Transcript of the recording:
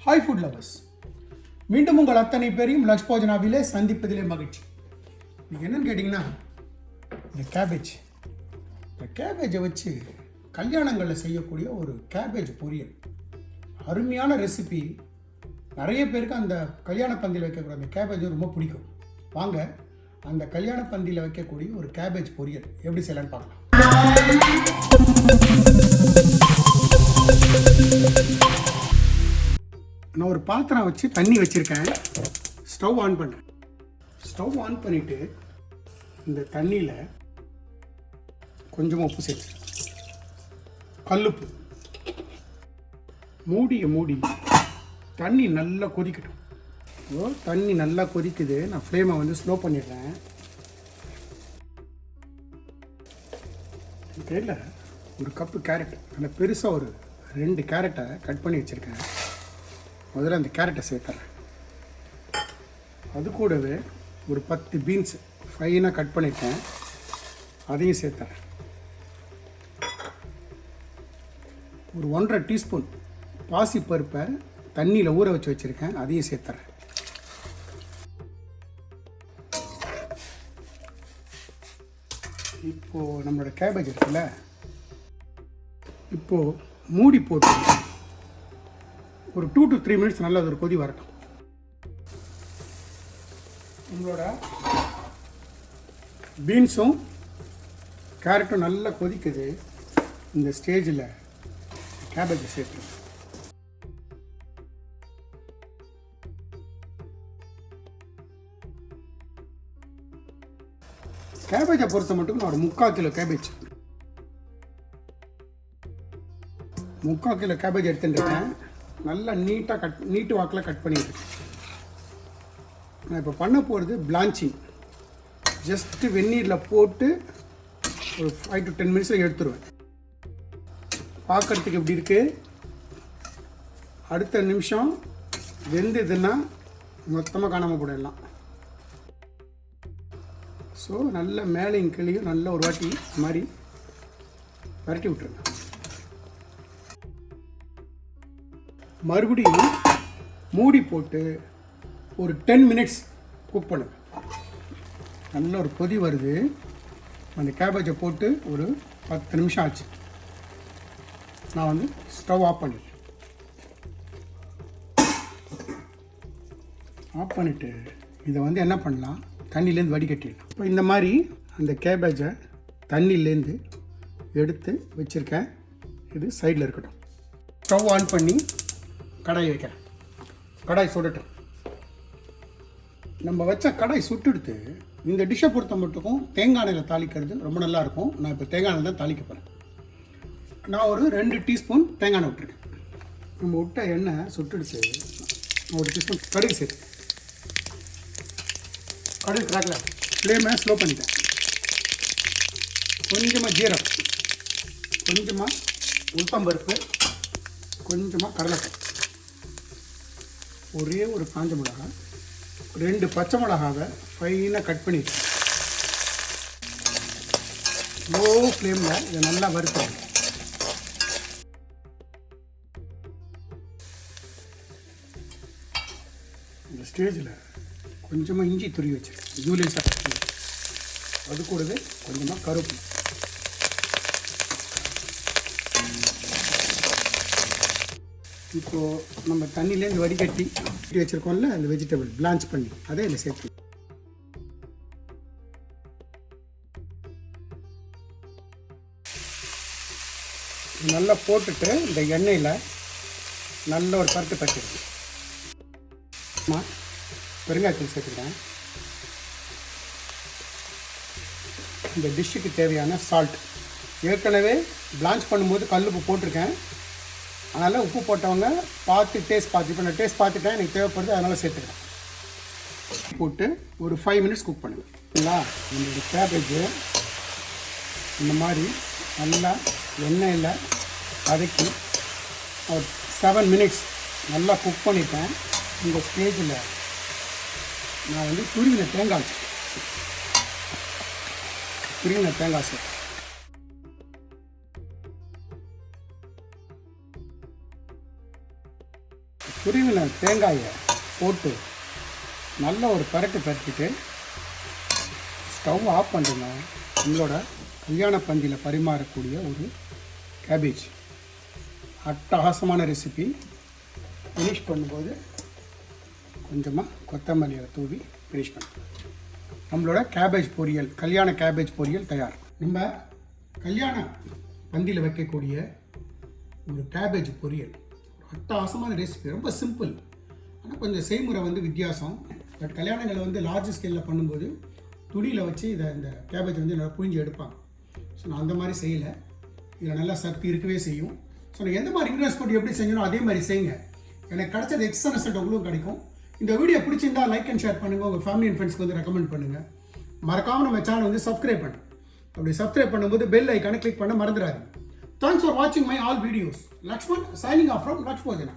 Hi food lovers, மீண்டும் உங்கள் அத்தனை பேரையும் லக்ஷ் போஜனாவிலே சந்திப்பதிலே மகிழ்ச்சி. நீங்கள் என்னன்னு கேட்டிங்கன்னா, இந்த கேபேஜை வச்சு கல்யாணங்களில் செய்யக்கூடிய ஒரு கேபேஜ் பொரியல். அருமையான ரெசிபி. நிறைய பேருக்கு அந்த கல்யாண பந்தியில் வைக்கக்கூடிய அந்த கேபேஜ் ரொம்ப பிடிக்கும். வாங்க அந்த கல்யாண பந்தியில் வைக்கக்கூடிய ஒரு கேபேஜ் பொரியல் எப்படி செய்யலான்னு பார்க்கலாம். நான் ஒரு பாத்திரம் வச்சு தண்ணி வச்சுருக்கேன். ஸ்டவ் ஆன் பண்ணுறேன். ஸ்டவ் ஆன் பண்ணிவிட்டு இந்த தண்ணியில் கொஞ்சமாக உப்பு சேர்த்து, கல்லுப்பு, மூடி தண்ணி நல்லா கொதிக்கட்டும். தண்ணி நல்லா கொதிக்குது. நான் ஃப்ளேமை வந்து ஸ்லோ பண்ணிடுறேன். கையில் ஒரு கப்பு கேரட், நல்லா பெருசாக ஒரு 2 கேரட்டை கட் பண்ணி வச்சுருக்கேன். முதல்ல அந்த கேரட்டை சேர்த்துறேன். அது கூடவே ஒரு 10 பீன்ஸ் ஃபைனாக கட் பண்ணியிருக்கேன், அதையும் சேர்த்துறேன். ஒரு 1.5 டீஸ்பூன் பாசி பருப்பை தண்ணியில் ஊற வச்சு வச்சுருக்கேன், அதையும் சேர்த்துறேன். இப்போது நம்மளோட கேபேஜ் இருக்குல்ல, இப்போது மூடி போட்டு ஒரு 2 to 3 மினிட்ஸ் நல்லா ஒரு கொதி வரட்டும். உங்களோட பீன்ஸும் கேரட்டும் நல்லா கொதிக்குது. இந்த ஸ்டேஜில் கேபேஜை சேர்த்து, கேபேஜை பொறுத்த மட்டும் நான் ஒரு 3/4 கிலோ கேபேஜ் எடுத்துட்டுருக்கேன். நல்லா நீட்டு வாக்கில் கட் பண்ணியிருக்கேன். நான் இப்போ பண்ண போகிறது பிளான்ச்சிங். ஜஸ்ட்டு வெந்நீரில் போட்டு ஒரு 5 to 10 மினிட்ஸில் எடுத்துருவேன். பார்க்குறதுக்கு இப்படி இருக்குது. அடுத்த நிமிஷம் வெந்ததுன்னா மொத்தமாக காணாமல் போயிடலாம். ஸோ நல்ல மேலேயும் கீழேயும் நல்ல ஒரு வாட்டி மாதிரி பரட்டி விட்டுருங்க. மறுபடியும் மூடி போட்டு ஒரு 10 மினிட்ஸ் குக் பண்ணுங்க. நல்ல ஒரு கொதி வருது. அந்த கேபேஜை போட்டு ஒரு 10 நிமிஷம் ஆச்சு. நான் வந்து ஸ்டவ் ஆஃப் பண்ணிடுறேன். ஆஃப் பண்ணிவிட்டு இதை வந்து என்ன பண்ணலாம், தண்ணியிலேருந்து வடிகட்டிடலாம். இப்போ இந்த மாதிரி அந்த கேபேஜை தண்ணியிலேருந்து எடுத்து வச்சுருக்கேன். இது சைடில் இருக்கட்டும். ஸ்டவ் ஆன் பண்ணி கடாயை வைக்கிறேன். கடாய் சுடட்டும். நம்ம வச்ச கடாய் சுட்டுடுத்து இந்த டிஷ்ஷை பொறுத்த மட்டுக்கும் தேங்காய் எண்ணெயில் தாளிக்கிறது ரொம்ப நல்லாயிருக்கும். நான் இப்போ தேங்காய் எண்ணெய் தான் தாளிக்க போகிறேன். நான் ஒரு 2 டீஸ்பூன் தேங்காய் எண்ணெய் விட்டுருக்கேன். நம்ம விட்ட எண்ணெய் சுட்டுடுத்து நான் 1 டீஸ்பூன் கடுகு சேர்த்து, கடுகு கிராக்கில் ஃப்ளேமை ஸ்லோ பண்ணிட்டேன். கொஞ்சமாக ஜீரகம், கொஞ்சமாக உளுத்தம்பருப்பு, கொஞ்சமாக கடலைக்காய், ஒரே ஒரு காஞ்ச மிளகாய், 2 பச்சை மிளகாவை ஃபைனாக கட் பண்ணிட்டேன். லோ ஃப்ளேமில் இதை நல்லா வறுத்தேன். இந்த ஸ்டேஜில் கொஞ்சமாக இஞ்சி துருவி வச்சுருக்கேன், ஜூலியன் சாப்பிட்டு. அது கூடவே கொஞ்சமாக கருவேப்பிலை. இப்போது நம்ம தண்ணியிலேருந்து வடிகட்டி வச்சுருக்கோம்ல, அந்த வெஜிடபிள் பிளான்ச் பண்ணி அதை இதில் சேர்த்து நல்லா போட்டுட்டு இந்த எண்ணெயில் நல்ல ஒரு பருட்டு பச்சிருக்கு. பெருங்காயத்தூள் சேர்த்துக்கிறேன். இந்த டிஷ்ஷுக்கு தேவையான சால்ட். ஏற்கனவே பிளான்ச் பண்ணும்போது கல்லுப்பு போட்டிருக்கேன். அதனால் உப்பு போட்டவங்க பார்த்து டேஸ்ட் பார்த்து, இப்போ நான் டேஸ்ட் பார்த்துட்டேன், எனக்கு தேவைப்படுது, அதனால் சேர்த்துக்கிறேன். போட்டு ஒரு 5 மினிட்ஸ் குக் பண்ணுங்கள். சரிங்களா? நம்மளுடைய கேபேஜு இந்த மாதிரி நல்லா எண்ணெயில் வதக்கி ஒரு 7 மினிட்ஸ் நல்லா குக் பண்ணிட்டேன். இந்த ஸ்டேஜில் நான் வந்து துருவின தேங்காய் சேர்த்து துருவின தேங்காயை போட்டு நல்ல ஒரு பரட்டிட்டு ஸ்டவ் ஆஃப் பண்ணுங்க. நம்மளோட கல்யாண பந்தியில் பரிமாறக்கூடிய ஒரு கேபேஜ் அட்டகாசமான ரெசிபி. ஃபினிஷ் பண்ணும்போது கொஞ்சமாக கொத்தமல்லியை தூவி ஃபினிஷ் பண்ணுறோம். நம்மளோட கேபேஜ் பொரியல், கல்யாண கேபேஜ் பொரியல் தயார். நம்ம கல்யாண பந்தியில் வைக்கக்கூடிய ஒரு கேபேஜ் பொரியல் அட்டகாசமான ரெசிபி. ரொம்ப சிம்பிள், ஆனால் கொஞ்சம் செய்முறை வித்தியாசம். பட் கல்யாணங்களை லார்ஜ் ஸ்கேலில் பண்ணும்போது துணியில் வச்சு இந்த கேபேஜ் நல்லா புழிஞ்சு எடுப்பாங்க. ஸோ நான் அந்த மாதிரி செய்யலை. இதில் நல்லா சக்தி இருக்கவே செய்யும். ஸோ நான் எந்த மாதிரி இன்வெஸ்ட் பண்ணி எப்படி செஞ்சனோ அதே மாதிரி செய்யுங்க. எனக்கு கிடைச்சது எக்ஸ்ட்ரா ரிசல்ட் உங்களுக்கும் கிடைக்கும். இந்த வீடியோ பிடிச்சிருந்தா லைக் அண்ட் ஷேர் பண்ணுங்கள். உங்கள் ஃபேமிலி அண்ட் ஃப்ரெண்ட்ஸ்க்கு ரெக்கமெண்ட் பண்ணுங்கள். மறக்காமல் நம்ம சேனல் சப்ஸ்கிரைப் பண்ணுங்கள். அப்படி சப்ஸ்கிரைப் பண்ணும்போது பெல் ஐக்கானை கிளிக் பண்ண மறந்துடாதீங்க. தேங்க்ஸ் ஃபார் வாட்சிங் my all videos. Lakshman signing off from Lakshmojana.